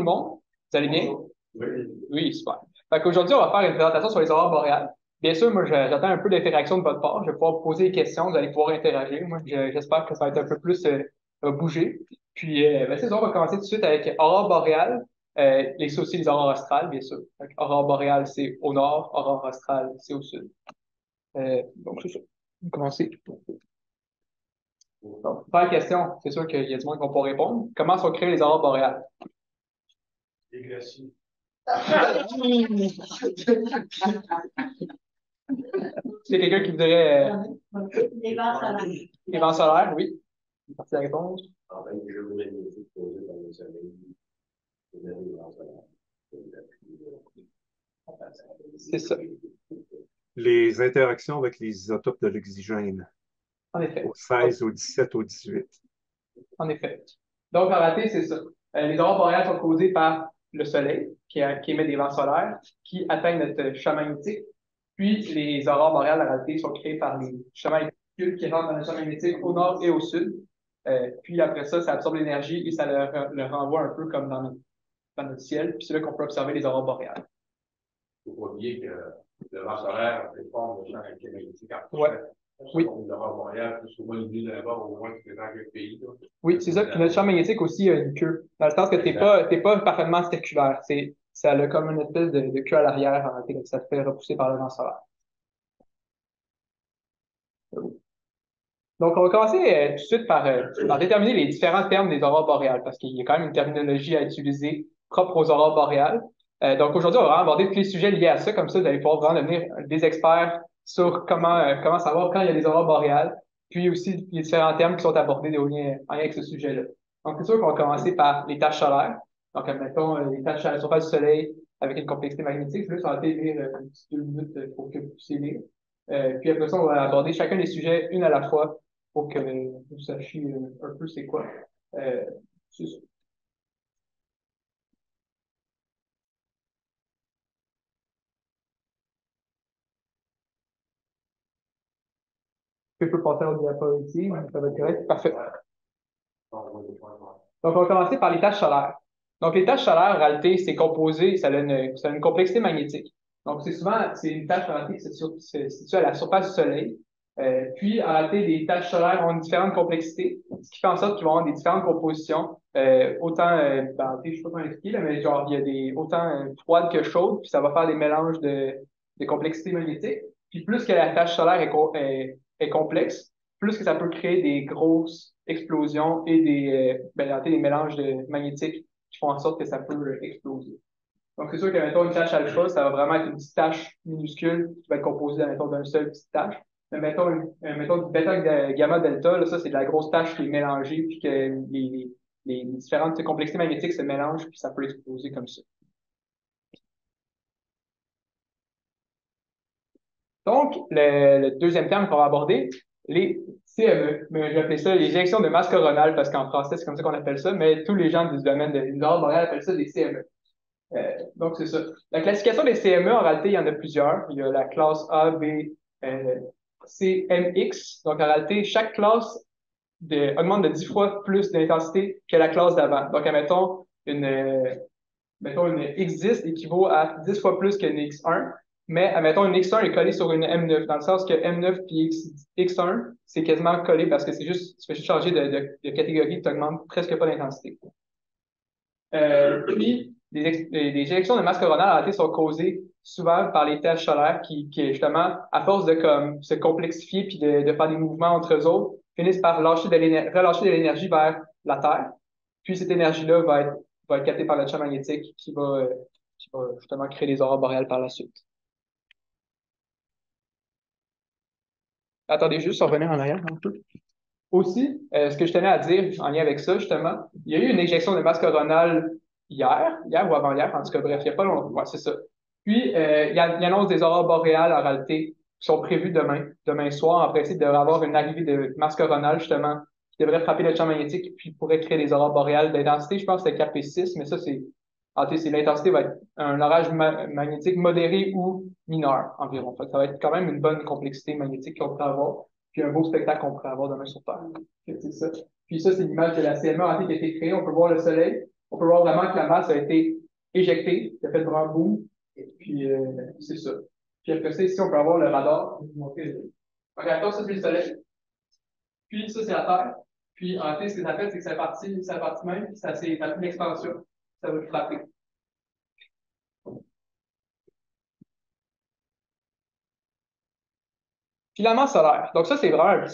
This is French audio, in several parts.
le monde? Vous allez bien? Oui. Oui, super. Fait qu'aujourd'hui, on va faire une présentation sur les aurores boréales. Bien sûr, moi, j'attends un peu d'interaction de votre part. Je vais pouvoir vous poser des questions, vous allez pouvoir interagir. Moi, j'espère que ça va être un peu plus bouger. Puis, ben, c'est ça, on va commencer tout de suite avec aurore boréale. Les aussi les aurores australes, bien sûr. Fait que aurore boréale, c'est au nord. Aurore australe, c'est au sud. Donc, c'est ça. On va commencer. Donc, première question, c'est sûr qu'il y a du monde qui va pas répondre. Comment sont créées les aurores boréales? Les glaciers. C'est quelqu'un qui voudrait. Les vents solaires. Les vents solaires, oui. Une partie de la réponse. En fait, je voulais magnétique posé par le soleil. Les vents solaires. C'est ça. Les interactions avec les isotopes de l'oxygène, En effet. au 16, au 17, au 18. En effet. Donc, en réalité, c'est ça. Les aurores boréales sont causées par le Soleil, qui émet des vents solaires, qui atteignent notre champ magnétique. Puis, les aurores boréales, en réalité, sont créées par les champs magnétiques qui rentrent dans le champ magnétique au nord et au sud. Puis, après ça, ça absorbe l'énergie et ça le renvoie un peu comme dans notre ciel. Puis, c'est là qu'on peut observer les aurores boréales. Il ne faut pas oublier que le vent solaire forme le champ électromagnétique. Ouais. Oui. L'aurore boréale, plus souvent l'idée là-bas, au moins, que dans quel pays. Là. Oui, c'est ça. Puis notre champ magnétique aussi a une queue. Dans le sens que t'es pas parfaitement circulaire. Ça a comme une espèce de queue à l'arrière, en réalité, que ça te fait repousser par le vent solaire. Donc, on va commencer tout de suite par déterminer les différents termes des aurores boréales, parce qu'il y a quand même une terminologie à utiliser propre aux aurores boréales. Donc, aujourd'hui, on va aborder tous les sujets liés à ça, comme ça, vous allez pouvoir vraiment devenir des experts sur comment savoir quand il y a des aurores boréales, puis aussi les différents termes qui sont abordés en lien avec ce sujet-là. Donc, c'est sûr qu'on va commencer par les taches solaires. Donc, admettons, les taches à la surface du Soleil avec une complexité magnétique. Là, ça va lire un petit 2 minutes pour que vous puissiez lire. Puis après ça, on va aborder chacun des sujets une à la fois pour que vous sachiez un peu c'est quoi. C'est ça. Je peux passer au diapositive, ça va être correct. Parfait. Donc, on va commencer par les taches solaires. Donc, les taches solaires, en réalité, c'est composé, ça a une complexité magnétique. Donc, c'est une tache en réalité qui se situe à la surface du Soleil. Puis, en réalité, les taches solaires ont une différente complexité, ce qui fait en sorte qu'ils vont avoir des différentes compositions. Autant, je ne sais pas comment l'expliquer, là, mais genre, il y a autant froides que chaudes, puis ça va faire des mélanges de complexité magnétique. Puis, plus que la tache solaire est complexe, plus que ça peut créer des grosses explosions et des mélanges magnétiques qui font en sorte que ça peut exploser. Donc, c'est sûr que, mettons, une tache alpha, ça va vraiment être une petite tache minuscule qui va être composée, mettons, d'une seule petite tache. Mais mettons du bêta gamma delta, là, ça, c'est de la grosse tache qui est mélangée, puis que les différentes complexités magnétiques se mélangent, puis ça peut exploser comme ça. Donc, le deuxième terme qu'on va aborder, les CME. Mais j'appelle ça les éjections de masse coronale parce qu'en français, c'est comme ça qu'on appelle ça, mais tous les gens du domaine de l'aurore boréale appellent ça des CME. Donc, c'est ça. La classification des CME, en réalité, il y en a plusieurs. Il y a la classe A, B, C, M, X. Donc, en réalité, chaque classe augmente de 10 fois plus d'intensité que la classe d'avant. Donc, admettons, une X10 équivaut à 10 fois plus qu'une X1. Mais, admettons, une X1 est collée sur une M9, dans le sens que M9 puis X1, c'est quasiment collé parce que tu fais juste changer de catégorie, tu augmentes presque pas d'intensité. Puis, les éjections de masse coronale, en réalité, sont causées souvent par les taches solaires qui justement, à force de se complexifier puis de faire des mouvements entre eux autres, finissent par relâcher de l'énergie vers la Terre. Puis, cette énergie-là va être captée par le champ magnétique qui va justement créer les aurores boréales par la suite. Attendez juste, revenir en arrière un peu. Aussi, ce que je tenais à dire en lien avec ça, justement, il y a eu une éjection de masse coronale hier ou avant-hier, en tout cas, bref, il n'y a pas longtemps. Ouais, c'est ça. Puis, il annonce des aurores boréales, en réalité, qui sont prévues demain soir. En principe, il devrait y avoir une arrivée de masse coronale, justement, qui devrait frapper le champ magnétique, puis pourrait créer des aurores boréales d'intensité. Je pense que c'est KP6, mais ça, l'intensité va être un orage magnétique modéré ou mineur environ. Fait que ça va être quand même une bonne complexité magnétique qu'on pourrait avoir, puis un beau spectacle qu'on pourrait avoir demain sur Terre. C'est ça. Puis ça, c'est l'image de la CME en fait, qui a été créée. On peut voir le Soleil, on peut voir vraiment que la masse a été éjectée, ça fait vraiment boum, et puis c'est ça. Puis après ça, ici, on peut avoir le radar. Donc, attends, ça, c'est le soleil. Puis ça, c'est la Terre. Puis en fait, ce que ça fait, c'est que ça partit même, puis ça fait une expansion. Ça va le frapper. Filament solaire. Donc ça, c'est vraiment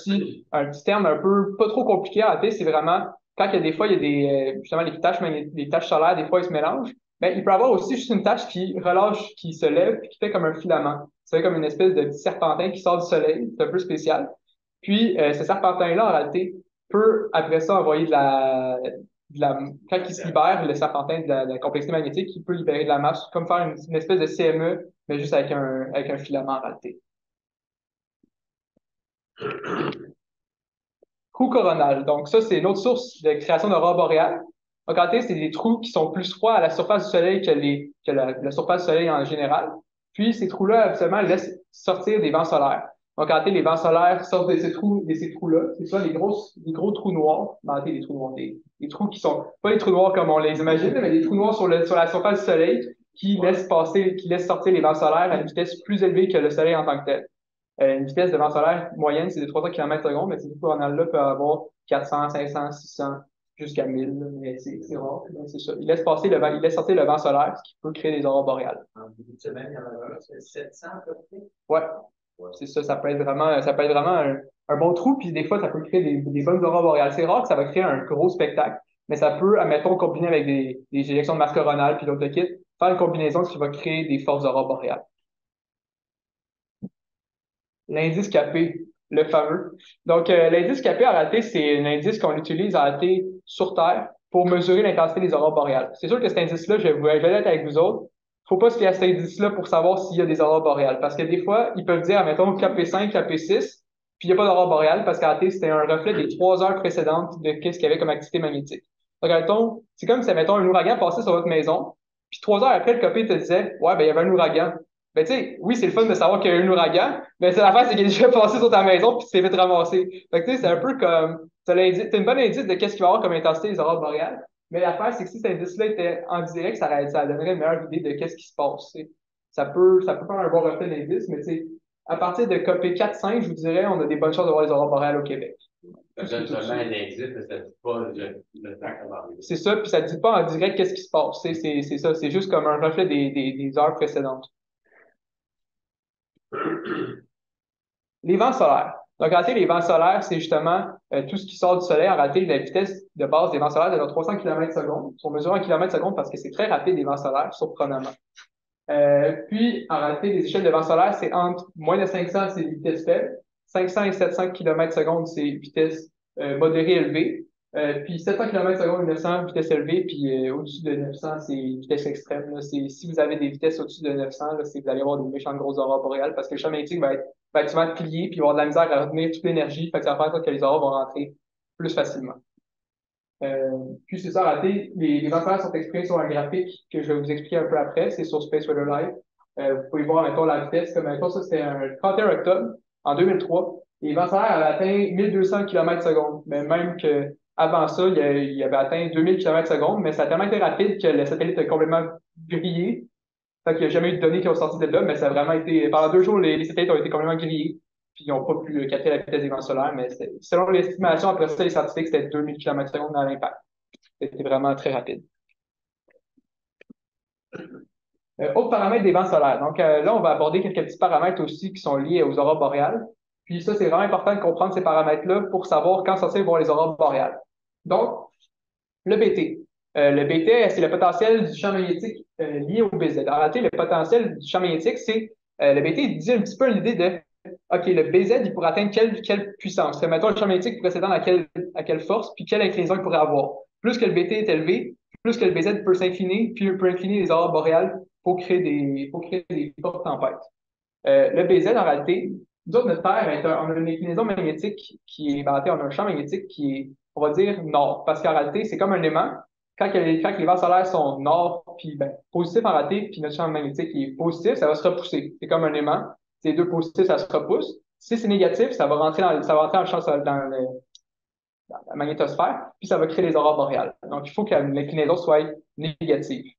un petit terme un peu pas trop compliqué à noter. C'est vraiment quand il y a des fois, il y a justement les taches solaires, des fois, ils se mélangent. Mais il peut y avoir aussi juste une tache qui relâche, qui se lève, puis qui fait comme un filament. C'est comme une espèce de petit serpentin qui sort du soleil. C'est un peu spécial. Puis ce serpentin-là, en réalité, peut après ça envoyer quand il se libère, le serpentin de la complexité magnétique, il peut libérer de la masse, comme faire une espèce de CME, mais juste avec un filament en réalité. Trou coronal. Donc, ça, c'est une autre source de création d'aurore boréale. Donc, en réalité, c'est des trous qui sont plus froids à la surface du Soleil que la surface du Soleil en général. Puis, ces trous-là, absolument, laissent sortir des vents solaires. Donc, en réalité, les vents solaires sortent de ces trous-là. C'est soit des gros trous noirs. En réalité, des trous noirs, des trous qui sont pas des trous noirs comme on les imagine, mais des trous noirs sur la surface du Soleil qui laissent sortir les vents solaires à une vitesse plus élevée que le Soleil en tant que tel. Une vitesse de vent solaire moyenne, c'est de 300 km/s, mais ces coronales-là peuvent avoir 400, 500, 600, jusqu'à 1000, mais c'est rare. C'est ça. Il laisse sortir le vent solaire, ce qui peut créer des aurores boréales. En début de semaine, il y en a un, c'est 700 à peu près. Ouais, c'est ça. Ça peut être vraiment un bon trou, puis des fois, ça peut créer des bonnes aurores boréales. C'est rare que ça va créer un gros spectacle, mais ça peut, admettons, combiner avec des éjections de masse coronale, puis d'autres kits, faire une combinaison qui va créer des fortes aurores boréales. L'indice capé, le fameux. Donc, l'indice capé, en réalité, c'est un indice qu'on utilise en réalité sur Terre pour mesurer l'intensité des aurores boréales. C'est sûr que cet indice-là, je vais être avec vous autres. Faut pas se fier à cet indice-là pour savoir s'il y a des aurores boréales. Parce que des fois, ils peuvent dire, mettons, KP5, KP6, puis il n'y a pas d'aurore boréale parce qu'en réalité, c'était un reflet des 3 heures précédentes de ce qu'il y avait comme activité magnétique. Donc, mettons, c'est comme si, mettons, un ouragan passait sur votre maison, puis 3 heures après, le KP te disait, ouais, ben, il y avait un ouragan. Ben, tu sais, oui, c'est le fun de savoir qu'il y a eu un ouragan, mais c'est l'affaire, c'est qu'il est déjà passé sur ta maison puis tu t'es fait ramasser. Fait que, tu sais, c'est un peu comme, t'as une bonne indice de qu'est-ce qu'il va y avoir comme intensité des aurores boréales, mais l'affaire, c'est que si cet indice-là était en direct, ça donnerait une meilleure idée de qu'est-ce qui se passe, tu sais. Ça peut faire un bon reflet d'indice, mais tu sais, à partir de COP 4-5, je vous dirais, on a des bonnes chances de voir les aurores boréales au Québec. Ça donne seulement un indice, mais ça ne dit pas le temps qu'on va arriver. C'est ça, puis ça ne dit pas en direct qu'est-ce qui se passe. C'est ça, c'est juste comme un reflet des heures précédentes. Les vents solaires. Donc, en réalité, les vents solaires, c'est justement tout ce qui sort du soleil. En réalité, la vitesse de base des vents solaires est de 300 km/s. On mesure en km/s parce que c'est très rapide, les vents solaires, surprenamment. Puis, en réalité, les échelles de vents solaires, c'est entre moins de 500, c'est vitesse faible. 500 et 700 km/s, c'est vitesse modérée élevée. Puis 700 km/s, 900, vitesse élevée. Puis au-dessus de 900, c'est vitesse extrême. Là. Si vous avez des vitesses au-dessus de 900, là, c'est vous allez avoir des méchantes grosses aurores boréales parce que le champ magnétique va être souvent plié puis il va avoir de la misère à retenir toute l'énergie. Fait que ça va faire que les aurores vont rentrer plus facilement. Puis c'est ça, raté. Les vents solaires sont exprimés sur un graphique que je vais vous expliquer un peu après. C'est sur Space Weather Live. Vous pouvez voir, mettons, la vitesse. Comme, mettons, ça, c'était un 31 octobre en 2003. Les vents solaires avaient atteint 1200 km/s. Mais même que avant ça, il avait atteint 2000 km/s. Mais ça a tellement été rapide que le satellite a complètement grillé. Fait qu'il n'y a jamais eu de données qui ont sorti de là, mais ça a vraiment été, pendant 2 jours, les satellites ont été complètement grillés. Puis ils n'ont pas pu capter la vitesse des vents solaires, mais selon l'estimation, après ça, les scientifiques, c'était 2000 km/s dans l'impact. C'était vraiment très rapide. Autres paramètres des vents solaires. Donc là, on va aborder quelques petits paramètres aussi qui sont liés aux aurores boréales. Puis ça, c'est vraiment important de comprendre ces paramètres-là pour savoir quand sortir voir les aurores boréales. Donc, le BT. Le BT, c'est le potentiel du champ magnétique lié au BZ. En réalité, le potentiel du champ magnétique, c'est le BT, il dit un petit peu l'idée de OK, le BZ, il pourrait atteindre quelle puissance? Mettons, le champ magnétique pourrait s'étendre à quelle force, puis quelle inclinaison il pourrait avoir. Plus que le BT est élevé, plus que le BZ peut s'incliner, puis peut incliner les aurores boréales pour créer des fortes tempêtes. Le BZ, en réalité, nous autres, notre Terre, on a une inclinaison magnétique qui est, on a un champ magnétique qui est, on va dire, nord. Parce qu'en réalité, c'est comme un aimant. Quand les vents solaires sont nord, puis positif en réalité, puis notre champ magnétique est positif, ça va se repousser. C'est comme un aimant. Si les deux positifs, ça se repousse. Si c'est négatif, ça va rentrer en champ, la magnétosphère, puis ça va créer les aurores boréales. Donc, il faut que l'inclinaison soit négative.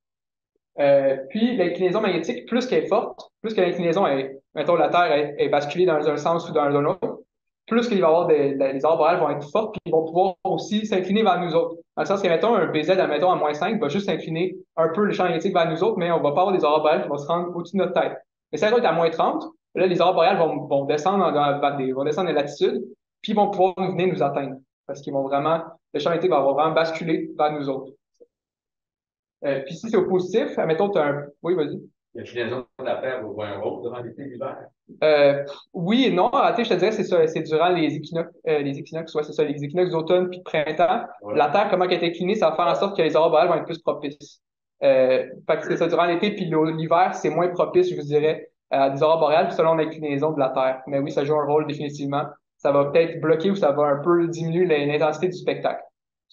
Puis l'inclinaison magnétique, plus qu'elle est forte, plus que l'inclinaison est, mettons, la Terre est basculée dans un sens ou dans un autre, plus qu'il va y avoir les aurores boréales vont être fortes, puis ils vont pouvoir aussi s'incliner vers nous autres. Dans le sens que, mettons, un BZ, admettons, à -5, va juste s'incliner un peu le champ magnétique vers nous autres, mais on va pas avoir des aurores boréales qui vont se rendre au-dessus de notre tête. Mais si elle est à -30, là, les aurores boréales vont descendre vont descendre en latitude, puis ils vont pouvoir venir nous atteindre. Parce qu'ils vont vraiment, le champ magnétique va vraiment basculer vers nous autres. Puis si c'est au positif, admettons, tu as un. Oui, vas-y. L'inclinaison de la Terre va voir un rôle durant l'été et l'hiver. Oui et non. En fait, je te dirais, c'est ça, c'est durant les équinoxes, ouais, c'est ça, les équinoxes d'automne puis de printemps. Ouais. La Terre, comment elle est inclinée, ça va faire en sorte que les aurores boréales vont être plus propices. Fait que c'est ça, durant l'été puis l'hiver, c'est moins propice, je vous dirais, à des aurores boréales selon l'inclinaison de la Terre. Mais oui, ça joue un rôle définitivement. Ça va peut-être bloquer ou ça va un peu diminuer l'intensité du spectacle.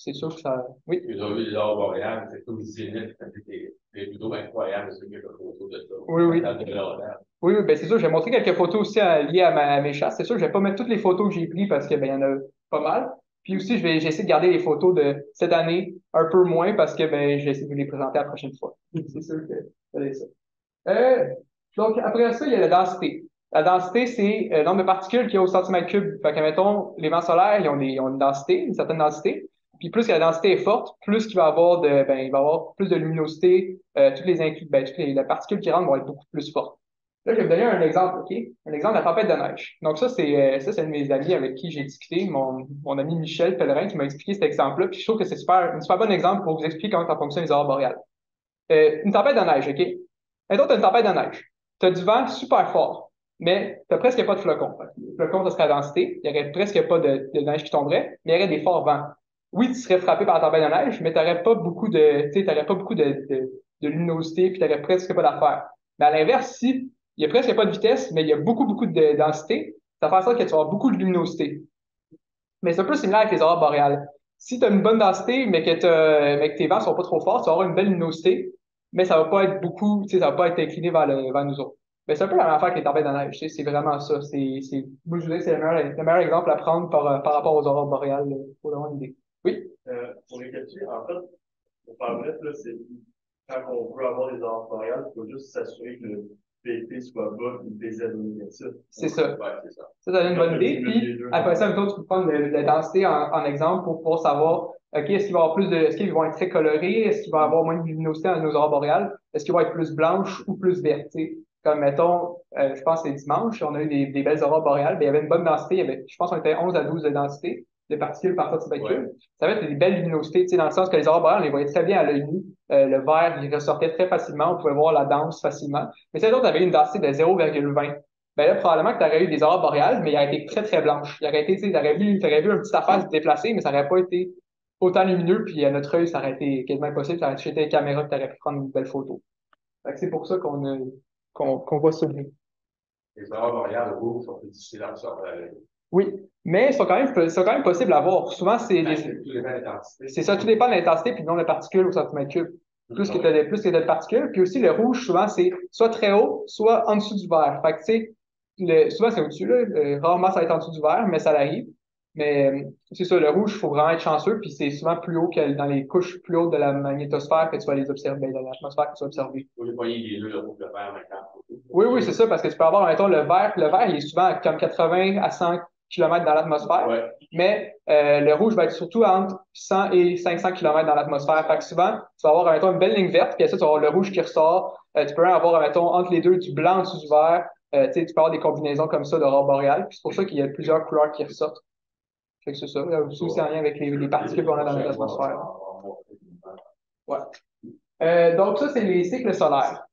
C'est sûr que ça. Oui. Ils ont vu les aurores boréales, c'est comme zénith, c'est plutôt incroyable, ceux qui ont fait photo de ça. Oui, oui. Oui, oui, ben c'est sûr, j'ai montré quelques photos aussi liées à mes chasses. C'est sûr, je vais pas mettre toutes les photos que j'ai prises parce que ben, il y en a pas mal. Puis aussi, j'ai essayé de garder les photos de cette année un peu moins parce que ben, j'ai essayé de vous les présenter la prochaine fois. C'est sûr que c'est ça. Donc, après ça, il y a la densité. La densité, c'est le nombre de particules qu'il y a au centimètre cube. Fait que, mettons, les vents solaires, ils ont une densité, une certaine densité. Puis plus que la densité est forte, plus qu'il va avoir il va avoir plus de luminosité. Toutes les particules qui rentrent vont être beaucoup plus fortes. Là, je vais vous donner un exemple, OK? Un exemple de la tempête de neige. Donc, ça, c'est un de mes amis avec qui j'ai discuté, mon ami Michel Pellerin, qui m'a expliqué cet exemple-là. Puis je trouve que c'est un super bon exemple pour vous expliquer comment ça fonctionne les aurores boréales. Une tempête de neige, OK? Mettons, tu as une tempête de neige. Tu as du vent super fort, mais tu n'as presque pas de flocons. Le flocon, ça serait la densité. Il n'y aurait presque pas de neige qui tomberait, mais il y aurait des forts vents. Oui, tu serais frappé par la tempête de neige, mais tu n'aurais pas beaucoup de luminosité, puis tu n'aurais presque pas d'affaires. Mais à l'inverse, si il n'y a presque pas de vitesse, mais il y a beaucoup de densité, ça fait en sorte que tu vas avoir beaucoup de luminosité. Mais c'est un peu similaire avec les aurores boréales. Si tu as une bonne densité, mais que tes vents sont pas trop forts, tu vas avoir une belle luminosité, mais ça va pas être beaucoup, tu sais, ça va pas être incliné vers nous autres. Mais c'est un peu la même affaire que les tempêtes de neige, tu sais, c'est vraiment ça. Moi, je vous dis que c'est le meilleur exemple à prendre par rapport aux aurores boréales, pour avoir une idée. Oui? Pour récapituler, en fait, pour faire bref, là, c'est quand on veut avoir des aurores boréales, il faut juste s'assurer que le PP soit bas et le PZ négatif. C'est ça. Ouais, c'est ça. Ça donne une bonne idée. Puis, après ça, tu peux prendre la densité en exemple pour pouvoir savoir, OK, est-ce qu'ils vont être très colorés? Est-ce qu'il va y avoir moins de luminosité dans nos aurores boréales? Est-ce qu'ils vont être plus blanches ou plus vertes? Comme, mettons, je pense que c'est dimanche, on a eu des belles aurores boréales, ben, il y avait une bonne densité. Je pense qu'on était 11 à 12 de densité de particules par centimètre cube. Ouais. Ça va être des belles luminosités, dans le sens que les aurores boréales, on les voyait très bien à l'œil nu. Le vert, il ressortait très facilement. On pouvait voir la danse facilement. Mais si l'autre avait une densité de 0,20, ben là, probablement que tu aurais eu des aurores boréales, mais il aurait été très, très blanche. Il aurait été, tu aurais vu un petit affaire se déplacer, mais ça n'aurait pas été autant lumineux, puis à notre œil, ça aurait été quasiment impossible. Ça aurait été une caméra que tu aurais pu prendre une belle photo. C'est pour ça qu'on voit ça bien. Les aurores boréales rouges sont plus difficiles à observer. Oui, mais c'est quand même possible à voir. Souvent, c'est ça, tout dépend de l'intensité puis du nombre de particules au centimètre cube. Plus que tu as de particules. Puis aussi, le rouge, souvent, c'est soit très haut, soit en dessous du vert. Fait que, tu sais, souvent, c'est au-dessus, là. Rarement, ça va être en dessous du vert, mais ça l'arrive. Mais c'est ça, le rouge, il faut vraiment être chanceux, puis c'est souvent plus haut que dans les couches plus hautes de la magnétosphère que tu vas les observer, dans l'atmosphère que tu vas observer. Vous voyez les deux, le rouge, le vert, maintenant. Oui, c'est ça, parce que tu peux avoir, mettons, le vert, il est souvent comme 80 à 100 km dans l'atmosphère, ouais. Mais le rouge va être surtout entre 100 et 500 km dans l'atmosphère. Fait que souvent, tu vas avoir, mettons, une belle ligne verte, puis après ça, tu vas avoir le rouge qui ressort. Tu peux avoir, mettons, entre les deux, du blanc en dessous du vert. Tu peux avoir des combinaisons comme ça d'aurore boréale. Puis c'est pour ça qu'il y a plusieurs couleurs qui ressortent. Fait que c'est ça. C'est aussi en lien avec les particules qu'on a dans notre atmosphère. Ouais. Donc ça, c'est les cycles solaires.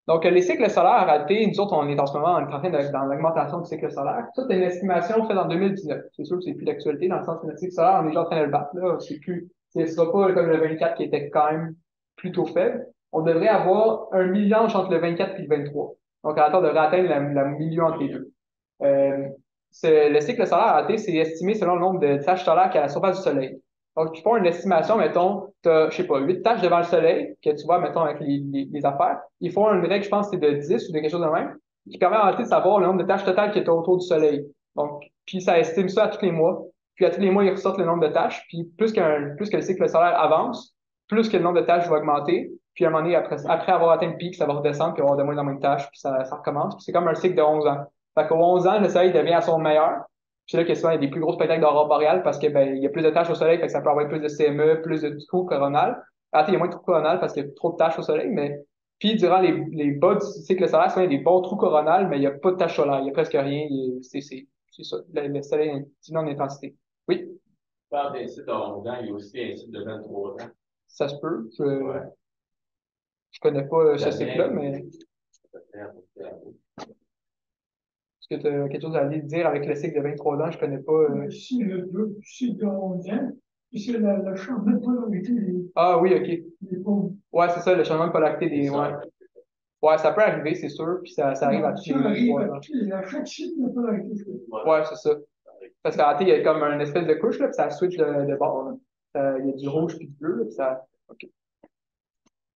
Donc, les cycles solaires, en réalité, nous autres, on est en ce moment en train dans l'augmentation du cycle solaire. Ça, c'est une estimation faite en 2019. C'est sûr que c'est plus d'actualité, dans le sens que notre cycle solaire, on est déjà en train de le battre, là. Ce sera pas comme le 24 qui était quand même plutôt faible. On devrait avoir un million entre le 24 et le 23. Donc, on devrait atteindre le milieu entre les deux. Le cycle solaire, en réalité, c'est estimé selon le nombre de taches solaires qu'il y a à la surface du Soleil. Donc, ils font une estimation, mettons, tu as, je sais pas, 8 taches devant le Soleil, que tu vois, mettons, avec les affaires. Ils font une règle, je pense, c'est de 10 ou de quelque chose de même, qui permet en réalité de savoir le nombre de taches totales qui est autour du Soleil. Donc, puis ça estime ça à tous les mois. Puis à tous les mois, ils ressortent le nombre de tâches. Puis plus que le cycle solaire avance, plus que le nombre de tâches va augmenter. Puis à un moment donné, après avoir atteint le pic, ça va redescendre, puis on va avoir de moins en moins de tâches, puis ça recommence. Puis c'est comme un cycle de 11 ans. Fait qu'au 11 ans, le soleil devient à son meilleur. Puis c'est là que souvent, il y a des plus gros spectacles d'aurore boréale parce que ben, il y a plus de tâches au soleil, fait que ça peut avoir plus de CME, plus de trous coronales. Il y a moins de trous coronales parce qu'il y a trop de tâches au soleil, mais puis durant les bas du cycle solaire, souvent, il y a des bons trous coronales, mais il n'y a pas de tâches solaires, il n'y a presque rien. C'est ça, le soleil diminue en intensité. Oui, Par des sites de 11 ans, il y a aussi un site de 23 ans. ça se peut. Ouais. Je connais pas ce cycle-là, mais est-ce que tu as quelque chose à dire avec le cycle de 23 ans? Je connais pas. Si le cycle de 11 ans, c'est le changement de polarité Ah oui, OK. des pôles. Ouais, c'est ça, le changement de polarité des. Ouais. Ouais, ça peut arriver, c'est sûr, puis ça arrive à tous les Ça arrive 23 à ans. chaque cycle de polarité. Ouais, c'est ça. Parce qu'en réalité, il y a comme une espèce de couche, là, puis ça switch de bord. Là. Il y a du rouge puis du bleu, là, puis ça. OK.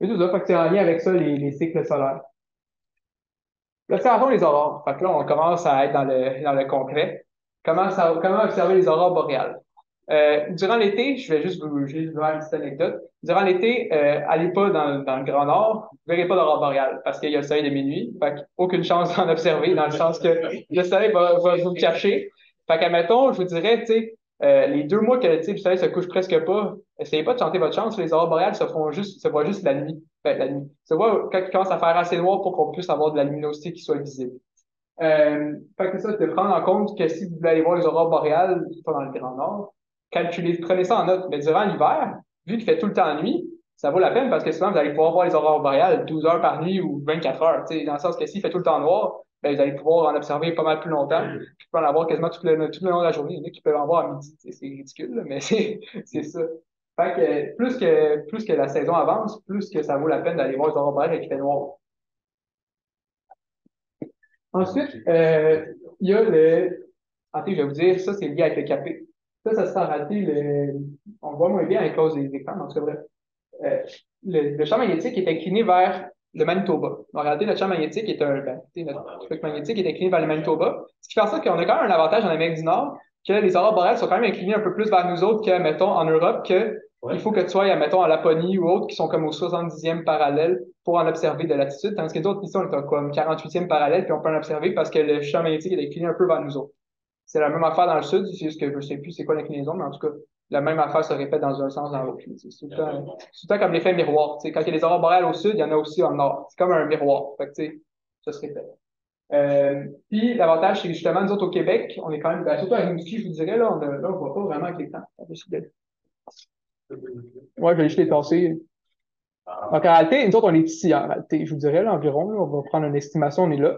Et tout ça, fait que c'est en lien avec ça, les cycles solaires. L'observation des aurores. Fait que là, on commence à être dans le concret. Comment observer les aurores boréales? Durant l'été, je vais juste vous faire une petite anecdote. Durant l'été, allez pas dans le Grand Nord, vous verrez pas d'aurore boréale parce qu'il y a le soleil de minuit. Fait aucune chance d'en observer dans le sens que le soleil va vous cacher. Fait qu'admettons, je vous dirais, tu sais, les 2 mois que le soleil se couche presque pas, essayez pas de tenter votre chance. Les aurores boréales se voient juste la nuit. La nuit. Se voit quand il commence à faire assez noir pour qu'on puisse avoir de la luminosité qui soit visible. Fait que ça, c'est de prendre en compte que si vous voulez aller voir les aurores boréales, pas dans le Grand Nord, prenez ça en note. Mais durant l'hiver, vu qu'il fait tout le temps nuit, ça vaut la peine parce que souvent, vous allez pouvoir voir les aurores boréales 12 heures par nuit ou 24 heures. Dans le sens que s'il fait tout le temps noir, ben, vous allez pouvoir en observer pas mal plus longtemps. Puis vous pouvez en avoir quasiment tout le long de la journée. Il y en a qui peuvent en voir à midi. C'est ridicule, là, mais c'est ça. Fait que plus que la saison avance, plus que ça vaut la peine d'aller voir les aurores boréales et qu'il fait noir. Ensuite, il y a je vais vous dire, ça, c'est lié avec le café. Ça se fait rater on le voit moins bien avec cause des écrans, mais en tout cas, bref. Le champ magnétique est incliné vers le Manitoba. En réalité, le champ magnétique est notre truc magnétique est incliné vers le Manitoba. Ce qui fait en sorte qu'on a quand même un avantage en Amérique du Nord, que les aurores boréales sont quand même inclinées un peu plus vers nous autres que, mettons, en Europe, il faut que tu sois, mettons, en Laponie ou autre, qui sont comme au 70e parallèle pour en observer de latitude. Tandis que les autres, ici, on est comme 48e parallèle, puis on peut en observer parce que le champ magnétique est incliné un peu vers nous autres. C'est la même affaire dans le sud, c'est juste que je ne sais plus c'est quoi l'inclinaison, mais en tout cas, la même affaire se répète dans un sens dans l'autre. C'est tout le temps comme l'effet miroir. Quand il y a les aurores boréales au sud, il y en a aussi au nord. C'est comme un miroir. Fait que, ça se répète. Puis l'avantage, c'est que justement, nous autres au Québec, on est quand même, surtout à Rimouski, je vous dirais, là, on voit pas vraiment avec l'écran. Ouais, je vais juste les tasser. Donc, en réalité, nous autres, on est ici, en réalité. Je vous dirais, là, environ, là, on va prendre une estimation, on est là.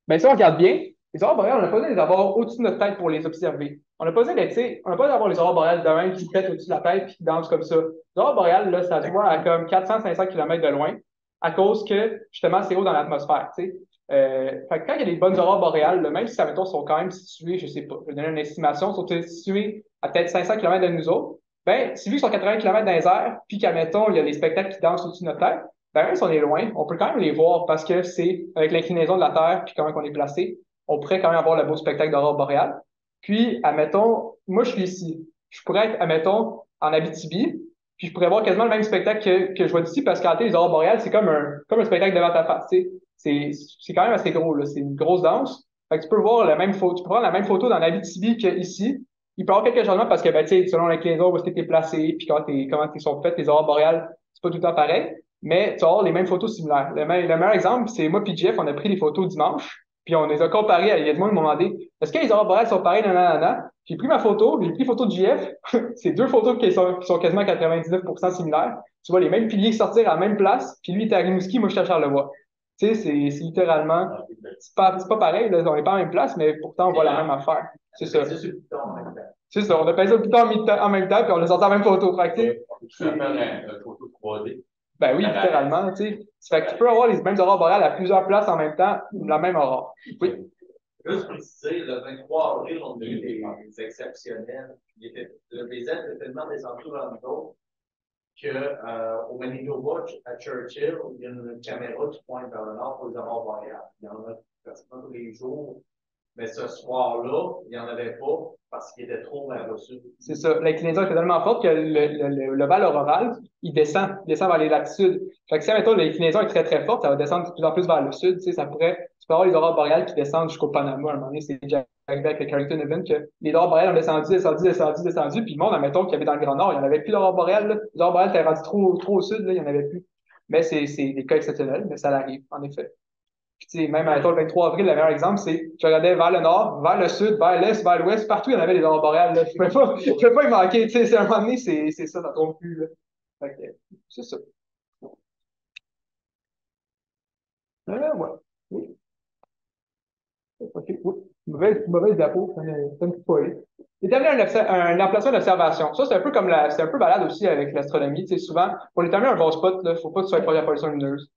Ben, si on regarde bien, les aurores boréales, on n'a pas besoin de les avoir au-dessus de notre tête pour les observer. On n'a pas besoin on n'a pas d'avoir les aurores boréales de même qui pètent au-dessus de la tête et qui dansent comme ça. Les aurores boréales, là, ça se voit à comme 400-500 km de loin à cause que, justement, c'est haut dans l'atmosphère, tu sais. Fait que quand il y a des bonnes aurores boréales, là, même si, ça, mettons, sont quand même situées, je sais pas, je vais donner une estimation, sont situées à peut-être 500 km de nous autres, ben, si vu qu'ils sont 80 km dans les airs, puis qu'admettons, il y a des spectacles qui dansent au-dessus de notre tête, ben, même si on est loin, on peut quand même les voir parce que c'est, avec l'inclinaison de la Terre, puis comment on est placé, on pourrait quand même avoir le beau spectacle d'aurore boréale. Puis, admettons, moi, je suis ici. Je pourrais être, admettons, en Abitibi, puis je pourrais voir quasiment le même spectacle que je vois d'ici, parce qu'en réalité, les aurores boréales, c'est comme un spectacle devant ta face, tu sais. C'est quand même assez gros, là. C'est une grosse danse. Fait que tu peux voir tu peux prendre la même photo dans l'Abitibi qu'ici. Il peut y avoir quelques changements parce que, ben, tu sais, selon l'inclinaison, où est-ce que tu es placé, puis comment ils sont faites, les aurores boréales, c'est pas tout le temps pareil. Mais tu vas avoir les mêmes photos similaires. Le meilleur exemple, c'est moi puis Jeff, on a pris des photos dimanche. Puis on les a comparés. Il y a du monde qui m'ont demandé, est-ce que les aurores boréales sont pareilles, nanana? J'ai pris ma photo, j'ai pris photo de JF. C'est 2 photos qui sont quasiment 99% similaires. Tu vois les mêmes piliers sortir à la même place. Puis lui, il était à Rimouski, moi, je suis à Charlevoix. Tu sais, c'est littéralement, c'est pas pareil, là, on n'est pas à la même place, mais pourtant, on voit la même affaire. C'est ça. C'est ça, on a pesé le bouton en même temps, puis on a sorti la même photo. Fait que, tu peux faire une photo 3D. Ben oui, littéralement, tu sais. Fait que tu peux avoir les mêmes aurores boréales à plusieurs places en même temps, la même aurore. Oui. Juste préciser, le 23 avril, on a eu des exceptionnels. Les aides étaient tellement descendues dans le dos qu'au Manitoba, à Churchill, il y a une caméra qui pointe vers le nord pour les aurores boréales. Il y en a pratiquement tous les jours. Mais ce soir-là, il n'y en avait pas parce qu'il était trop vers le sud. C'est ça. L'inclinaison était tellement forte que le val auroral, il descend vers les latitudes. Fait que si, mettons, l'inclinaison est très, très forte, ça va descendre de plus en plus vers le sud. Tu sais, tu peux avoir les aurores boréales qui descendent jusqu'au Panama. À un moment donné, c'est déjà arrivé avec le Carrington Event que les aurores boréales ont descendu, puis le monde, admettons, qu'il y avait dans le Grand Nord, il n'y en avait plus d'aurores boréales, là. Les aurores boréales étaient rendues trop au sud, là, il n'y en avait plus. Mais c'est des cas exceptionnels, mais ça arrive, en effet. Puis, tu sais, même, mettons, le 23 avril, le meilleur exemple, c'est, je regardais vers le nord, vers le sud, vers l'est, vers l'ouest, partout, il y en avait des aurores boréales, là. Je pouvais pas y manquer, tu sais, à un moment donné, c'est ça, ça tombe plus, là. Fait que, c'est ça. Ouais. Oui. OK. Oui. Mauvaise diapo, c'est un petit peu. Établir un emplacement d'observation. Ça, c'est un peu comme c'est un peu balade aussi avec l'astronomie. Tu sais, souvent, pour établir un bon spot, il faut pas que tu sois proche de la pollution lumineuse.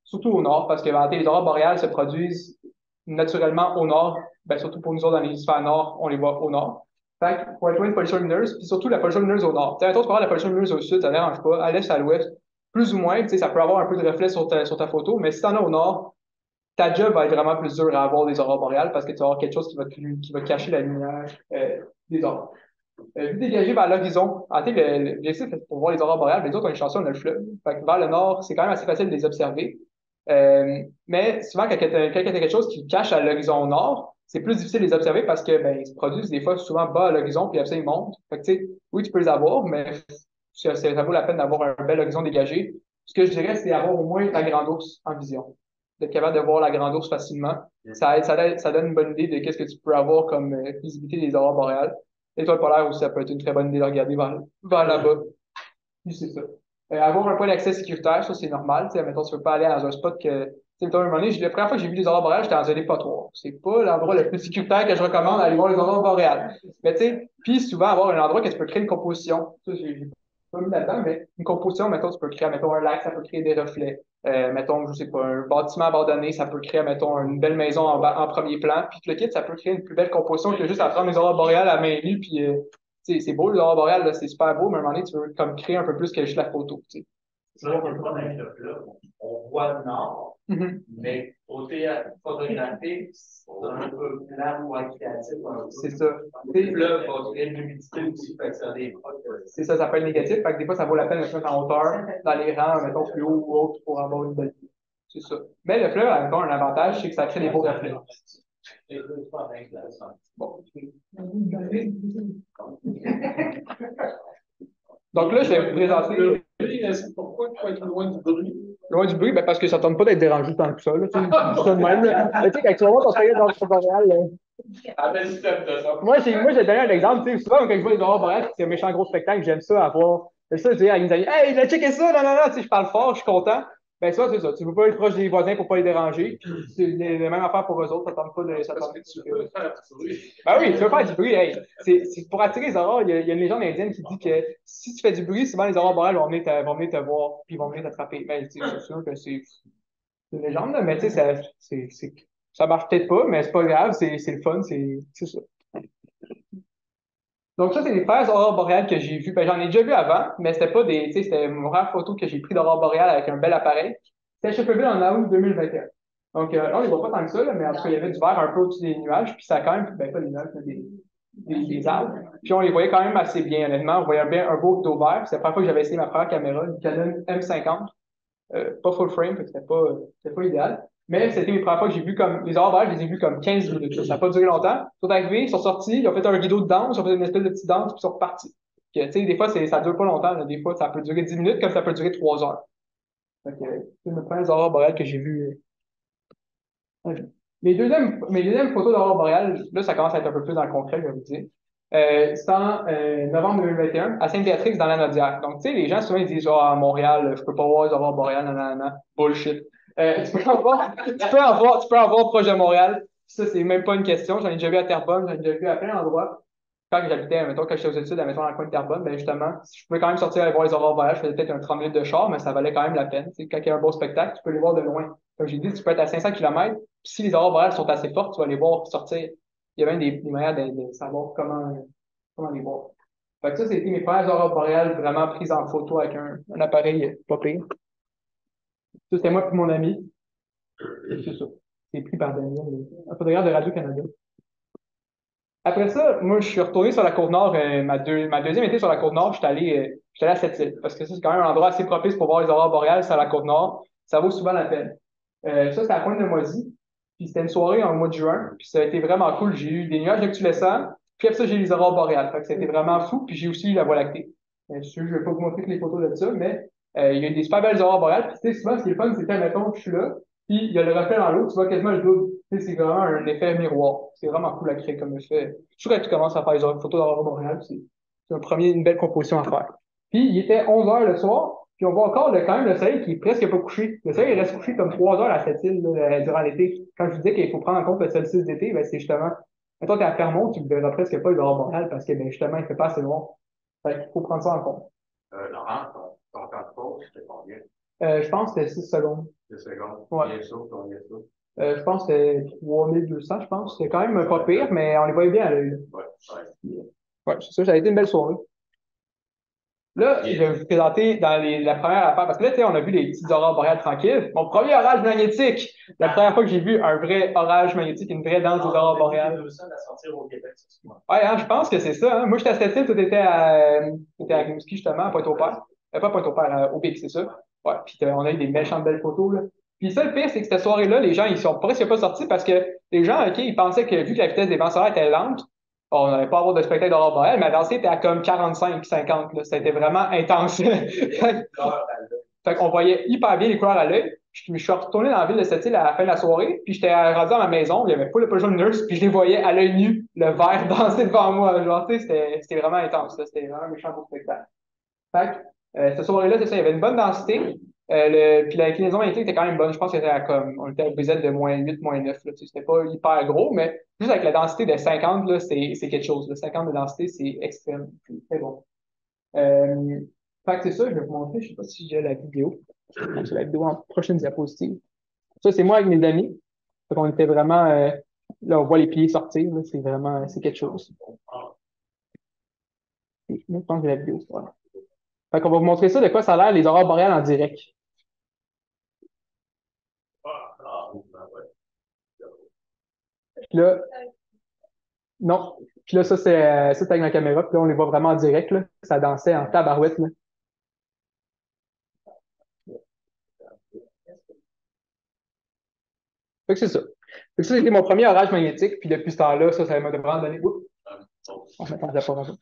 Surtout au nord, parce que ben, les aurores boréales se produisent naturellement au nord. Ben, surtout pour nous autres dans l'hémisphère nord, on les voit au nord. Fait qu'il faut être loin de pollution lumineuse, puis surtout la pollution lumineuse au nord. Tu sais, tu peux avoir la pollution lumineuse au sud, ça ne dérange pas. À l'est, à l'ouest, plus ou moins, tu sais, ça peut avoir un peu de reflet sur ta photo, mais si tu en as au nord, ta job va être vraiment plus dure à avoir des aurores boréales parce que tu vas avoir quelque chose qui va cacher la lumière des aurores. Vue dégagée vers l'horizon. En fait, l'objectif, c'est pour voir les aurores boréales, les autres, on est chanceux, on a le fleuve. Fait que vers le nord, c'est quand même assez facile de les observer. Mais souvent, quand tu as quelque chose qui cache à l'horizon nord, c'est plus difficile de les observer parce que ben, ils se produisent des fois souvent bas à l'horizon, puis après ça, ils montent. Fait que, tu sais, oui, tu peux les avoir, mais ça vaut la peine d'avoir un bel horizon dégagé. Ce que je dirais, c'est d'avoir au moins la grande ours en vision. D'être capable de voir la grande ours facilement. Ça donne une bonne idée de qu'est-ce que tu peux avoir comme visibilité des aurores boréales. L'étoile polaire aussi, ça peut être une très bonne idée de regarder vers là-bas. Puis c'est ça. Avoir un point d'accès sécuritaire, ça, c'est normal. Tu sais, mettons, tu veux pas aller dans un spot que. Tu sais, mettons, un moment donné, la première fois que j'ai vu les aurores boréales, j'étais dans un dépotoir. C'est pas l'endroit le plus sécuritaire que je recommande d'aller voir les aurores boréales. Mais tu sais, puis souvent avoir un endroit que tu peux créer une composition. Ça, j'ai pas mis là-dedans, mais une composition, mettons, tu peux créer, mettons, un lac, ça peut créer des reflets. Mettons, je sais pas, un bâtiment abandonné, ça peut créer, mettons, une belle maison en premier plan. Puis le kit, ça peut créer une plus belle composition que juste à prendre les aurores boréales à main nue, puis c'est beau, l'aurore boréale, là, c'est super beau, mais à un moment donné, tu veux comme créer un peu plus que juste la photo. Tu sais. C'est ça, on pas avec le fleuve. On voit le nord, mais côté photographique, c'est un peu plat ou incréatif. C'est ça. Le fleuve va créer de l'humidité aussi, fait que ça a des proches. C'est ça, ça peut être négatif, fait que des fois, ça vaut la peine de se mettre en hauteur, dans les rangs, mettons, plus haut ou autre, pour avoir une belle vue. C'est ça. Mais le fleuve a encore un avantage, c'est que ça crée des beaux reflets. Bon. Donc là, je vais vous présenter. Pourquoi il faut être loin du bruit? Loin du bruit, ben parce que ça ne tente pas d'être dérangé tant que ça. Là, c'est ça de même. Là. Tu sais, quand tu vas voir ton soleil dans le boréal, moi, j'ai donné un exemple. Tu sais, souvent, quand je vois les aurores boréales, c'est un méchant gros spectacle, j'aime ça avoir. C'est ça, je dis à mes amis, hey, checké ça, non, non, non, tu sais, je parle fort, je suis content. Ben, ça, c'est ça. Tu ne veux pas être proche des voisins pour ne pas les déranger. C'est la même affaire pour eux autres. Ça tente pas de. Ça tente... Ben oui, tu veux faire du bruit. Hey. C'est pour attirer les aurores. Il y a une légende indienne qui dit que si tu fais du bruit, souvent les aurores boréales vont venir te voir puis vont venir t'attraper. Ben, c'est sûr que c'est une légende, là, mais tu sais, ça marche peut-être pas, mais c'est pas grave. C'est le fun. C'est ça. Donc, ça, c'est les frères aurores boréales que j'ai vues. Ben, j'en ai déjà vu avant, mais c'était pas des. Tu sais, c'était une rare photo que j'ai pris d'aurore boréale avec un bel appareil. C'était à Shefferville en août 2021. Donc, là, on les voit pas tant que ça, là, mais en tout cas, il y avait du vert un peu au-dessus des nuages, puis ça a quand même, ben, pas des nuages, mais des arbres. Puis on les voyait quand même assez bien, honnêtement. On voyait bien un beau dos vert. C'est la première fois que j'avais essayé ma première caméra, une Canon M50. Pas full frame, fait que c'était pas idéal. Mais c'était mes premières fois que j'ai vu comme, les aurores boréales, je les ai vus comme 15 minutes. Ça n'a pas duré longtemps. Ils sont arrivés, ils sont sortis, ils ont fait un rideau de danse, ils ont fait une espèce de petite danse, puis ils sont repartis. Puis, tu sais, des fois, ça dure pas longtemps, là. Des fois, ça peut durer 10 minutes, comme ça peut durer 3 heures. Fait que, c'est mes premières aurores boréales que j'ai vues. Mes deuxièmes photos d'aurore boréale, là, ça commence à être un peu plus dans le concret, je vais vous dire. C'est en novembre 2021, à Sainte-Béatrix, dans la Nodière. Donc, tu sais, les gens, souvent, ils disent, genre, à Montréal, je peux pas voir les aurores boréales, nanana. Bullshit. Tu peux en voir proche de Montréal. Ça, c'est même pas une question. J'en ai déjà vu à Terrebonne, j'en ai déjà vu à plein d'endroits. Quand j'habitais, mettons, quand j'étais aux études, mettons, dans le coin de Terrebonne, ben, justement, je pouvais quand même sortir et voir les aurores boréales. Je faisais peut-être un 30 minutes de char, mais ça valait quand même la peine. Tu sais, quand il y a un beau spectacle, tu peux les voir de loin. Comme j'ai dit, tu peux être à 500 km. Puis si les aurores boréales sont assez fortes, tu vas les voir sortir. Il y a même des manières de savoir comment les voir. Fait que ça, c'était mes premières aurores boréales vraiment prises en photo avec un appareil pas pire. Ça, c'était moi et mon ami. C'est ça. C'est pris par Daniel, un photographe de Radio-Canada. Après ça, moi, je suis retourné sur la Côte-Nord, ma deuxième été sur la Côte-Nord, j'étais allé à Sept-Îles, parce que ça, c'est quand même un endroit assez propice pour voir les aurores boréales, c'est à la Côte-Nord. Ça vaut souvent la peine. Ça, c'était à la pointe de Moisy, puis c'était une soirée en mois de juin, puis ça a été vraiment cool. J'ai eu des nuages luxuescents, puis après ça, j'ai eu les aurores boréales. Fait que c'était vraiment fou, puis j'ai aussi eu la Voie lactée. Je vais pas vous montrer toutes les photos de ça, mais il y a eu des super belles aurores boréales, puis tu sais, souvent, ce qui est le fun, c'est que, mettons, je suis là, puis il y a le reflet dans l'eau, tu vois quasiment le double. Tu sais, c'est vraiment un effet miroir. C'est vraiment cool à créer comme effet. Surtout quand tu commences à faire les photos d'aurore boréale, c'est une belle composition à faire. Puis il était 11 heures le soir, puis on voit encore quand même le soleil qui est presque pas couché. Le soleil il reste couché comme 3 heures à cette île durant l'été. Quand je vous disais qu'il faut prendre en compte le solstice d'été, ben c'est justement, mettons t'es à Clermont, tu ne verras presque pas les aurores boréales parce que ben justement il fait pas assez noir. Fait qu'il faut prendre ça en compte. Laurent, ton temps de pause, c'était combien? Je pense que c'était 6 secondes. 2 secondes. Ouais. Combien ça? Je pense que c'était 3200, je pense. C'était quand même pas pire, mais on les voyait bien à l'œil. Ouais, ouais. Ouais, c'est ça, ça a été une belle soirée. Là, je vais vous présenter dans la première affaire, parce que là, tu sais, on a vu les petites aurores boréales tranquilles. Mon premier orage magnétique! La première fois que j'ai vu un vrai orage magnétique, une vraie danse des aurores boréales. 200 à sortir au Québec, c'est ce Ouais, hein, je pense que c'est ça. Hein. Moi, j'étais à Sept-Îles, toi, t'étais à Rimouski, justement, à Pointe-au-Père. Pas Pointe-au-Père, au Bic, c'est ça. Ouais, puis on a eu des méchantes belles photos, là. Puis ça, le pire, c'est que cette soirée-là, les gens, ils sont presque pas sortis parce que les gens, OK, ils pensaient que vu que la vitesse des vents solaires était lente, bon, on n'allait pas avoir de spectacle d'aurore boréale, mais la densité était à comme 45, 50, là. C'était vraiment intense. Fait qu'on voyait hyper bien les couleurs à l'œil. Je suis retourné dans la ville de Sept-Îles à la fin de la soirée, puis j'étais rendu à ma maison, il y avait pas de lumineuse, puis je les voyais à l'œil nu, le verre danser devant moi. Genre, tu sais, c'était vraiment intense, là. C'était vraiment un méchant beau spectacle. Fait que, cette soirée-là, c'est ça, il y avait une bonne densité. Puis la inclinaison magnétique était quand même bonne. Je pense qu'on était on était à BZ de -8, -9. Là, tu sais, c'était pas hyper gros, mais juste avec la densité de 50, là, c'est quelque chose. Là. 50 de densité, c'est extrême. C'est très bon. Fait que c'est ça, je vais vous montrer. Je sais pas si j'ai la vidéo. C'est la vidéo en prochaine diapositive. Ça, c'est moi avec mes amis. Fait qu'on était vraiment, là, on voit les pieds sortir. Là, c'est vraiment, c'est quelque chose. Je pense que j'ai la vidéo. Voilà. Fait qu'on va vous montrer ça, de quoi ça a l'air, les aurores boréales en direct. Puis là, non. Puis là, ça, c'est avec ma caméra. Puis là, on les voit vraiment en direct, là. Ça dansait en tabarouette, là. Fait que c'est ça. Fait que ça, c'était mon premier orage magnétique. Puis depuis ce temps-là, ça m'a vraiment donné. Oups. On m'attendait pas vraiment.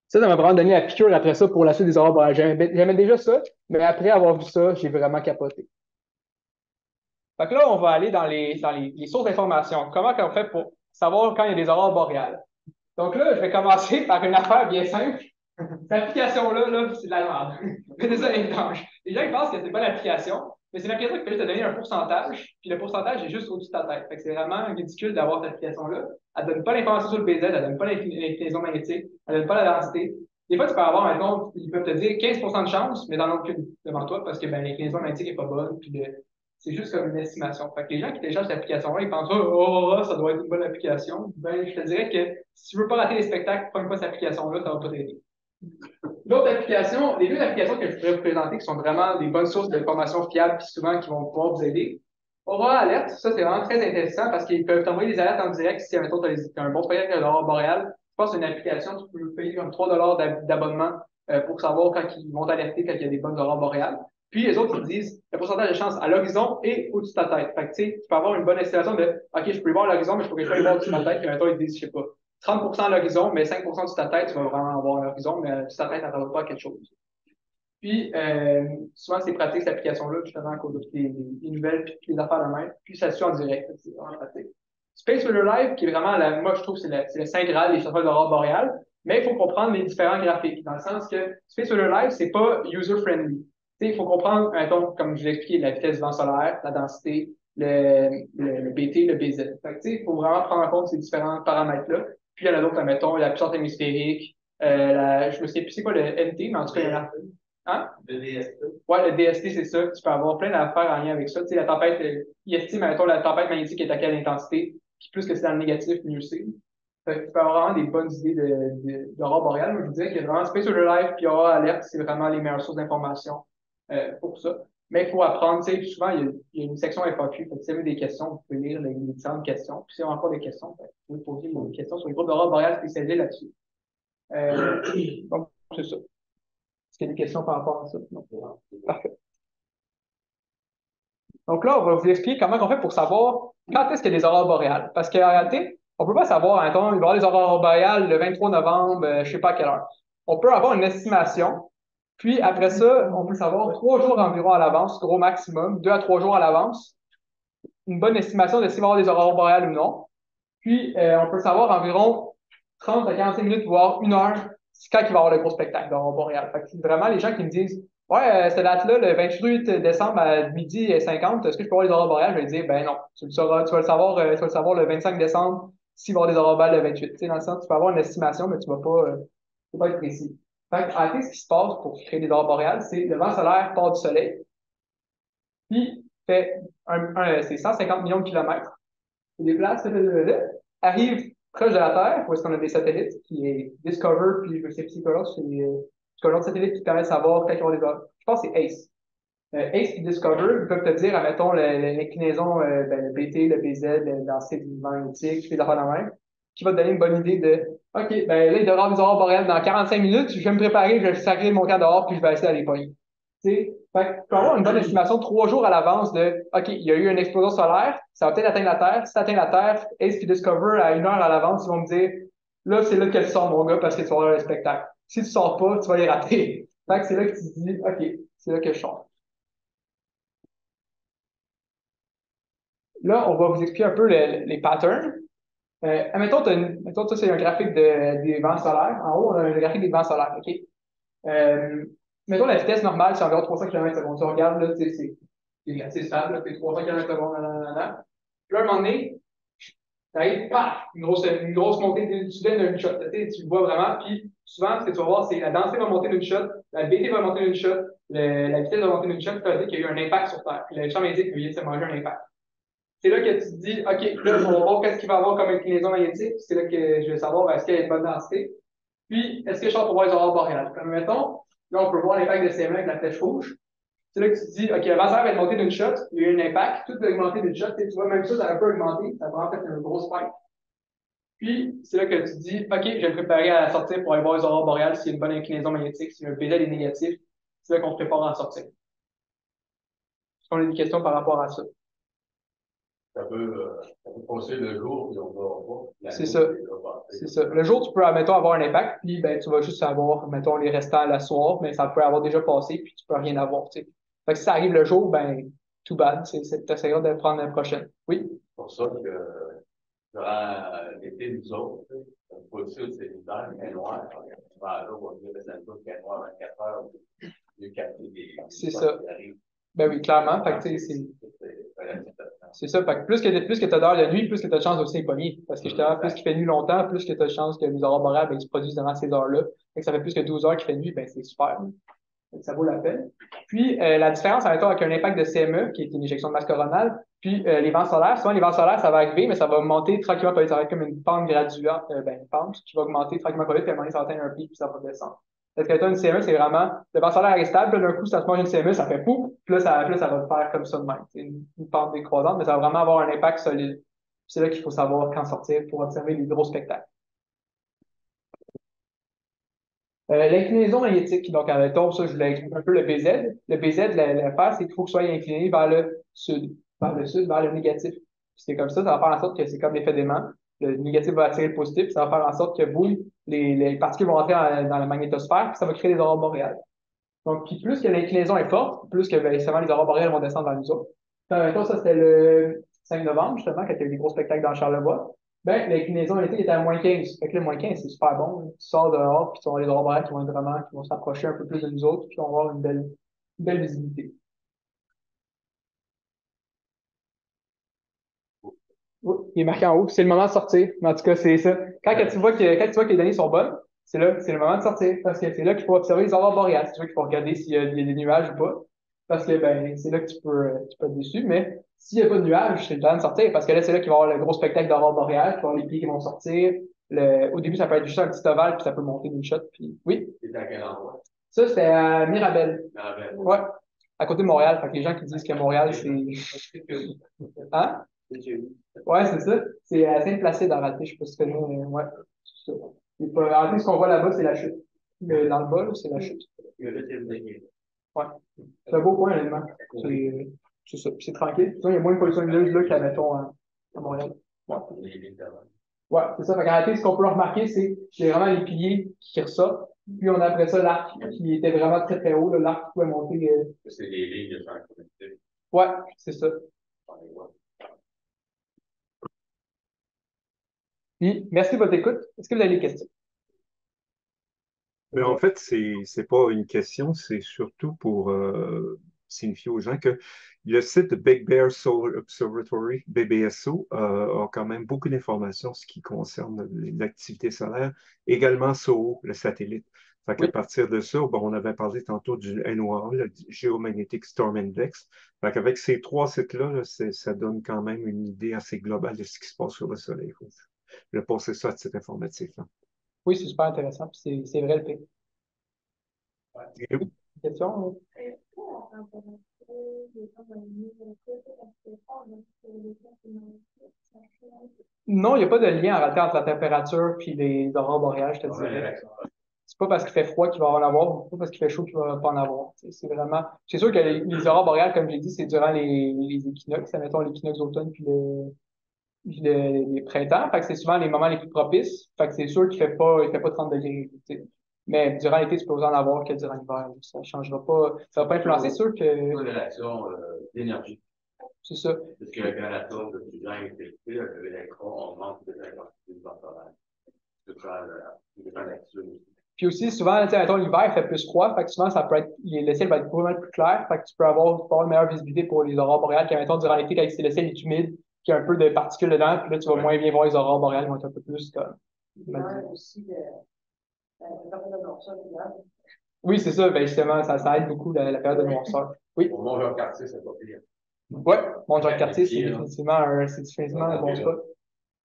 Ça m'a vraiment donné la piqûre après ça pour la suite des aurores boréales. J'aimais déjà ça, mais après avoir vu ça, j'ai vraiment capoté. Fait que là, on va aller dans les sources d'information. Comment on fait pour savoir quand il y a des aurores boréales? Donc là, je vais commencer par une affaire bien simple. Cette application-là, là, c'est de la merde. C'est ça, étanche. Les gens ils pensent que c'est pas l'application, mais c'est une application qui peut juste te donner un pourcentage, puis le pourcentage est juste au-dessus de ta tête. Fait que c'est vraiment ridicule d'avoir cette application-là. Elle donne pas l'information sur le BZ, elle donne pas l'inclinaison magnétique, elle donne pas la densité. Des fois, tu peux avoir, maintenant, ils peuvent te dire 15% de chance, mais dans aucune devant toi, parce que ben, l'inclinaison magnétique est pas bonne, puis c'est juste comme une estimation. Fait que les gens qui téléchargent cette application-là, ils pensent, oh, ça doit être une bonne application. Ben, je te dirais que si tu veux pas rater les spectacles, prends pas cette application-là, ça va pas t'aider. L'autre application, les deux applications que je pourrais vous présenter qui sont vraiment des bonnes sources d'informations fiables puis souvent qui vont pouvoir vous aider. Aurora Alert, ça c'est vraiment très intéressant parce qu'ils peuvent t'envoyer des alertes en direct si tu as un bon spectacle de l'aurore boréale. Je pense que c'est une application, tu peux payer comme 3 $ d'abonnement pour savoir quand ils vont t'alerter quand il y a des bonnes aurores boréales. Puis les autres, ils disent le pourcentage de chance à l'horizon et au-dessus de ta tête. Fait que tu sais, tu peux avoir une bonne estimation de OK, je peux y voir à l'horizon, mais je pourrais pas y voir au-dessus de ma tête, puis maintenant ils disent, je sais pas. 30% à l'horizon, mais 5% de ta tête, tu vas vraiment avoir l'horizon, mais sur ta tête, tu n'attends pas quelque chose. Puis, souvent, c'est pratique, cette application-là, justement, à cause de toutes les nouvelles puis les affaires de même. Puis, ça se suit en direct. C'est vraiment pratique. Space Weather Live, qui est vraiment, moi, je trouve, c'est le Saint Graal des chasseurs d'aurore boréale, mais il faut comprendre les différents graphiques, dans le sens que Space Weather Live, c'est pas user-friendly. Il faut comprendre, mettons, comme je l'ai expliqué, la vitesse du vent solaire, la densité, le BT, le BZ. Fait que, il faut vraiment prendre en compte ces différents paramètres-là. Puis, il y en a d'autres, mettons, la puissance hémisphérique, je me sais plus c'est quoi le NT, mais en tout cas, il y en a. Hein? Le DST. Ouais, le DST, c'est ça. Tu peux avoir plein d'affaires en lien avec ça. Tu sais, la tempête, il estime, mettons, la tempête magnétique est à quelle intensité. Puis plus que c'est dans le négatif, mieux c'est. Fait que tu peux avoir vraiment des bonnes idées d'aurore boréale. Moi, je vous dirais qu'il y a vraiment Space Weather Live puis Aurora Alert, c'est vraiment les meilleures sources d'information pour ça. Mais il faut apprendre, tu sais, souvent, il y a une section FAQ. Fait que si vous avez des questions, vous pouvez lire les différentes questions. Puis si vous avez encore des questions, ben, vous pouvez poser des questions sur les groupes d'aurore boréale spécialisés là-dessus. Donc, c'est ça. Est-ce qu'il y a des questions par rapport à ça? Non. Parfait. Donc là, on va vous expliquer comment on fait pour savoir quand est-ce qu'il y a des aurores boréales. Parce qu'en réalité, on peut pas savoir, attends, il va y avoir des aurores boréales le 23 novembre, je sais pas à quelle heure. On peut avoir une estimation, puis après ça, on peut savoir 3 jours environ à l'avance, gros maximum, 2 à 3 jours à l'avance, une bonne estimation de s'il va y avoir des aurores boréales ou non. Puis, on peut savoir environ 30 à 45 minutes, voire 1 heure, c'est quand il va y avoir le gros spectacle d'aurore boréale. Fait que c'est vraiment les gens qui me disent, ouais, cette date-là, le 28 décembre à midi et 50, est-ce que je peux avoir les aurores boréales? Je vais dire, ben non, tu vas le savoir, le 25 décembre s'il va y avoir des aurores boréales le 28. Tu sais, dans le sens, tu peux avoir une estimation, mais tu vas pas être précis. Fait que, en fait, ce qui se passe pour créer des aurores boréales, c'est le vent solaire part du soleil, puis fait c'est 150 millions de kilomètres. Il déplace, arrive proche de la Terre, où est-ce qu'on a des satellites, qui est Discover, puis je sais plus quoi l'autre, c'est un autre satellite qui permet de savoir quand il y aura des aurores. Je pense que c'est ACE. ACE et Discover, ils peuvent te dire, admettons, l'inclinaison, le BT, le BZ, le densité du magnétique, puis les affaires de même, qui va te donner une bonne idée de, OK, ben là, il devrait y avoir des aurores boréales dans 45 minutes, je vais me préparer, je vais sacrer mon camp dehors, puis je vais essayer d'aller pogner. Tu sais, fait que tu peux avoir une bonne estimation 3 jours à l'avance de, OK, il y a eu une explosion solaire, ça va peut-être atteindre la Terre. Si ça atteint la Terre, Ace puis Discover, à 1 heure à l'avance, ils vont me dire, là, c'est là que tu sors, mon gars, parce que tu vas avoir le spectacle. Si tu sors pas, tu vas les rater. Fait que c'est là que tu te dis, OK, c'est là que je sors. Là, on va vous expliquer un peu les patterns. Admettons, ça, c'est un graphique des vents solaires. En haut, on a un graphique des vents solaires, OK? Mettons, la vitesse normale, c'est environ 300 km/s. Tu regardes, là, c'est assez stable, là, c'est 300 km/s. Puis là, à un moment donné, t'arrives, paf, une grosse montée d'une shot. Tu le vois vraiment, puis souvent, ce que tu vas voir, c'est la densité va monter d'une shot, la BT va monter d'une shot, la vitesse va monter d'une shot, ça veut dire qu'il y a eu un impact sur Terre. Puis le champ magnétique vient de se manger un impact. C'est là que tu te dis, OK, là, on va voir qu'est-ce qu'il va y avoir comme inclinaison magnétique. C'est là que je vais savoir est-ce qu'il y a une bonne densité. Puis, est-ce que je sors pour voir les aurores boréales? Comme mettons, là, on peut voir l'impact de CME avec la flèche rouge. C'est là que tu te dis, OK, avant ça va être monté d'une shot, il y a eu un impact, tout va augmenter d'une shot. Tu vois, même ça a un peu augmenté, ça va en fait un gros spike. Puis, c'est là que tu te dis, OK, je vais me préparer à sortir pour aller voir les aurores boréales s'il y a une bonne inclinaison magnétique, si un PZ est négatif. C'est là qu'on se prépare à sortir. Est-ce qu'on a des questions par rapport à ça? Ça peut passer le jour, puis on va voir. C'est ça. C'est ça. Le jour, tu peux, admettons, avoir un impact, puis ben, tu vas juste avoir, mettons, les restants la soir, mais ça peut avoir déjà passé, puis tu peux rien avoir, tu sais. Fait que si ça arrive le jour, ben, too bad, tu essaieras de prendre la prochaine. Oui? C'est pour ça que durant l'été, nous autres, pour le sud, c'est l'hiver, mais noir. Là, on va dire que ça nous fait noir 24 heures, mieux capter des. C'est ça. Ben oui, clairement. Fait que, tu sais, c'est ça. Fait que plus que tu as d'heures de nuit, plus que tu as de chance aussi de pogner. Parce que justement, plus qu'il fait nuit longtemps, plus que tu as de chance que les aurores boréales ben, se produisent durant ces heures-là. Fait que ça fait plus que 12 heures qu'il fait nuit, ben c'est super. Donc, ça vaut la peine. Puis, la différence, avec un impact de CME, qui est une éjection de masse coronale, puis les vents solaires, souvent les vents solaires, ça va arriver, mais ça va monter tranquillement pas vite. Ça va être comme une pente graduelle, une pente qui va augmenter tranquillement pas vite, puis à un moment donné, ça va atteindre un pic, puis ça va descendre. Parce que tu as une CME, c'est vraiment, le vent solaire est stable, puis d'un coup, ça se mange une CME, ça fait pouf, puis là, ça va faire comme ça de même. C'est une pente décroissante, mais ça va vraiment avoir un impact solide. Puis c'est là qu'il faut savoir quand sortir pour observer les gros spectacles. L'inclinaison magnétique, donc, admettons, ça, je voulais expliquer un peu le BZ. Le BZ, l'affaire, c'est qu'il faut que soit incliné vers le sud, vers le négatif. C'est comme ça va faire en sorte que c'est comme l'effet d'aimant. Le négatif va attirer le positif, ça va faire en sorte que, boum, les particules vont entrer dans la magnétosphère, puis ça va créer des aurores boréales. Donc, puis plus que l'inclinaison est forte, plus que, ben, justement, les aurores boréales vont descendre vers nous autres. Admettons, ça, c'était le 5 novembre, justement, quand il y a eu des gros spectacles dans Charlevoix. Ben, l'inclinaison magnétique était à -15. Fait que là, -15, c'est super bon. Tu sors dehors, puis tu vas avoir les aurores boréales qui vont s'approcher un peu plus de nous autres, puis on va avoir une belle visibilité. Oui, il est marqué en haut, c'est le moment de sortir. Mais en tout cas, c'est ça. Quand tu vois que les données sont bonnes, c'est le moment de sortir. Parce que c'est là qu'il faut observer les aurores boréales. C'est là qu'il faut regarder s'il y a des nuages ou pas. Parce que, ben, c'est là que tu peux être déçu. Mais s'il n'y a pas de nuages, c'est le temps de sortir. Parce que là, c'est là qu'il va y avoir le gros spectacle d'aurores boréales, tu vas avoir les pieds qui vont sortir. Au début, ça peut être juste un petit ovale, puis ça peut monter d'une shot. Puis, oui. C'est à quel endroit? Ça, c'était à Mirabel. Mirabel. Ouais. à côté de Montréal. Fait que les gens qui disent que Montréal, c'est. Hein? Ouais, c'est ça. C'est à Saint-Placide, en réalité. Je sais pas si tu connais. Ouais, c'est ça. En réalité, ce qu'on voit là-bas, c'est la chute. Dans le bas, là, c'est la chute. Ouais. C'est un beau coin, honnêtement. C'est ça. Puis c'est tranquille. Il y a moins de pollution lumineuse là qu'à, mettons, à Montréal. Ouais. Ouais, c'est ça. Fait qu'en réalité, ce qu'on peut remarquer, c'est qu'il y a vraiment les piliers qui ressortent. Puis on a après ça l'arc qui était vraiment très très haut, là, l'arc qui pouvait monter. C'est des lignes de connectés. Ouais, c'est ça. Puis, merci de votre écoute. Est-ce que vous avez des questions? Mais en fait, c'est pas une question, c'est surtout pour signifier aux gens que le site de Big Bear Solar Observatory, BBSO, a quand même beaucoup d'informations en ce qui concerne l'activité solaire, également SOHO, le satellite. Fait qu'à Oui. partir de ça, bon, on avait parlé tantôt du NOAA, le Geomagnetic Storm Index. Fait qu'avec ces trois sites-là, là, ça donne quand même une idée assez globale de ce qui se passe sur le Soleil. Je vais passer ça à titre informatif. Oui, c'est super intéressant. Puis c'est vrai le fait. Question? Non, il n'y a pas de lien en réalité entre la température et les aurores boréales, je te dirais. C'est pas parce qu'il fait froid qu'il va en avoir, c'est pas parce qu'il fait chaud qu'il va pas en avoir. C'est vraiment. C'est sûr que les aurores boréales, comme j'ai dit, c'est durant les équinoxes, mettons l'équinoxe d'automne les printemps. Fait que c'est souvent les moments les plus propices. Fait que c'est sûr il fait pas 30 degrés. T'sais. Mais durant l'été, tu peux en avoir que durant l'hiver. Ça ne changera pas. Ça va pas influencer, c'est sûr que. Une relation d'énergie. C'est ça. Parce que quand la tour de fusion est élevée, l'électron augmente de l'intensité du vent solaire. C'est ça, dépend de l'action. Puis aussi, souvent, mettons, l'hiver, il fait plus froid. Fait que souvent, ça peut être, le ciel va être vraiment plus clair. Fait que tu peux avoir une meilleure visibilité pour les aurores boréales que, mettons, durant l'été, quand le ciel est humide, qu'il y a un peu de particules dedans. Puis là, tu vas moins bien voir les aurores boréales, ils vont être un peu plus comme. Oui, c'est ça. Ben, justement, ça aide beaucoup la période de noirceur. Oui. Au Mont-Jean-Cartier, c'est pas pire. Ouais, Mont-Jean-Cartier, c'est définitivement un bon spot.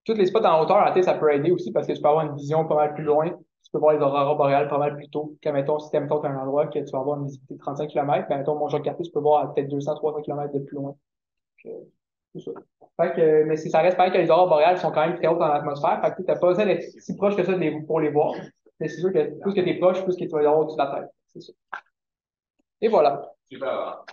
Tous les spots en hauteur, ça peut aider aussi parce que tu peux avoir une vision pas mal plus loin. Tu peux voir les aurores boréales pas mal plus tôt. Quand, mettons, si tu as un endroit que tu vas avoir une visibilité de 35 km, ben, mettons, Mont-Jean-Cartier, tu peux voir à peut-être 200-300 km de plus loin. C'est ça. Fait que, mais ça reste pareil que les aurores boréales sont quand même très hautes dans l'atmosphère. Fait que tu n'as pas besoin d'être si proche que ça pour les voir. Mais c'est sûr que plus que tu es proche, plus que tu vas les avoir au-dessus de la tête. C'est ça. Et voilà. Super.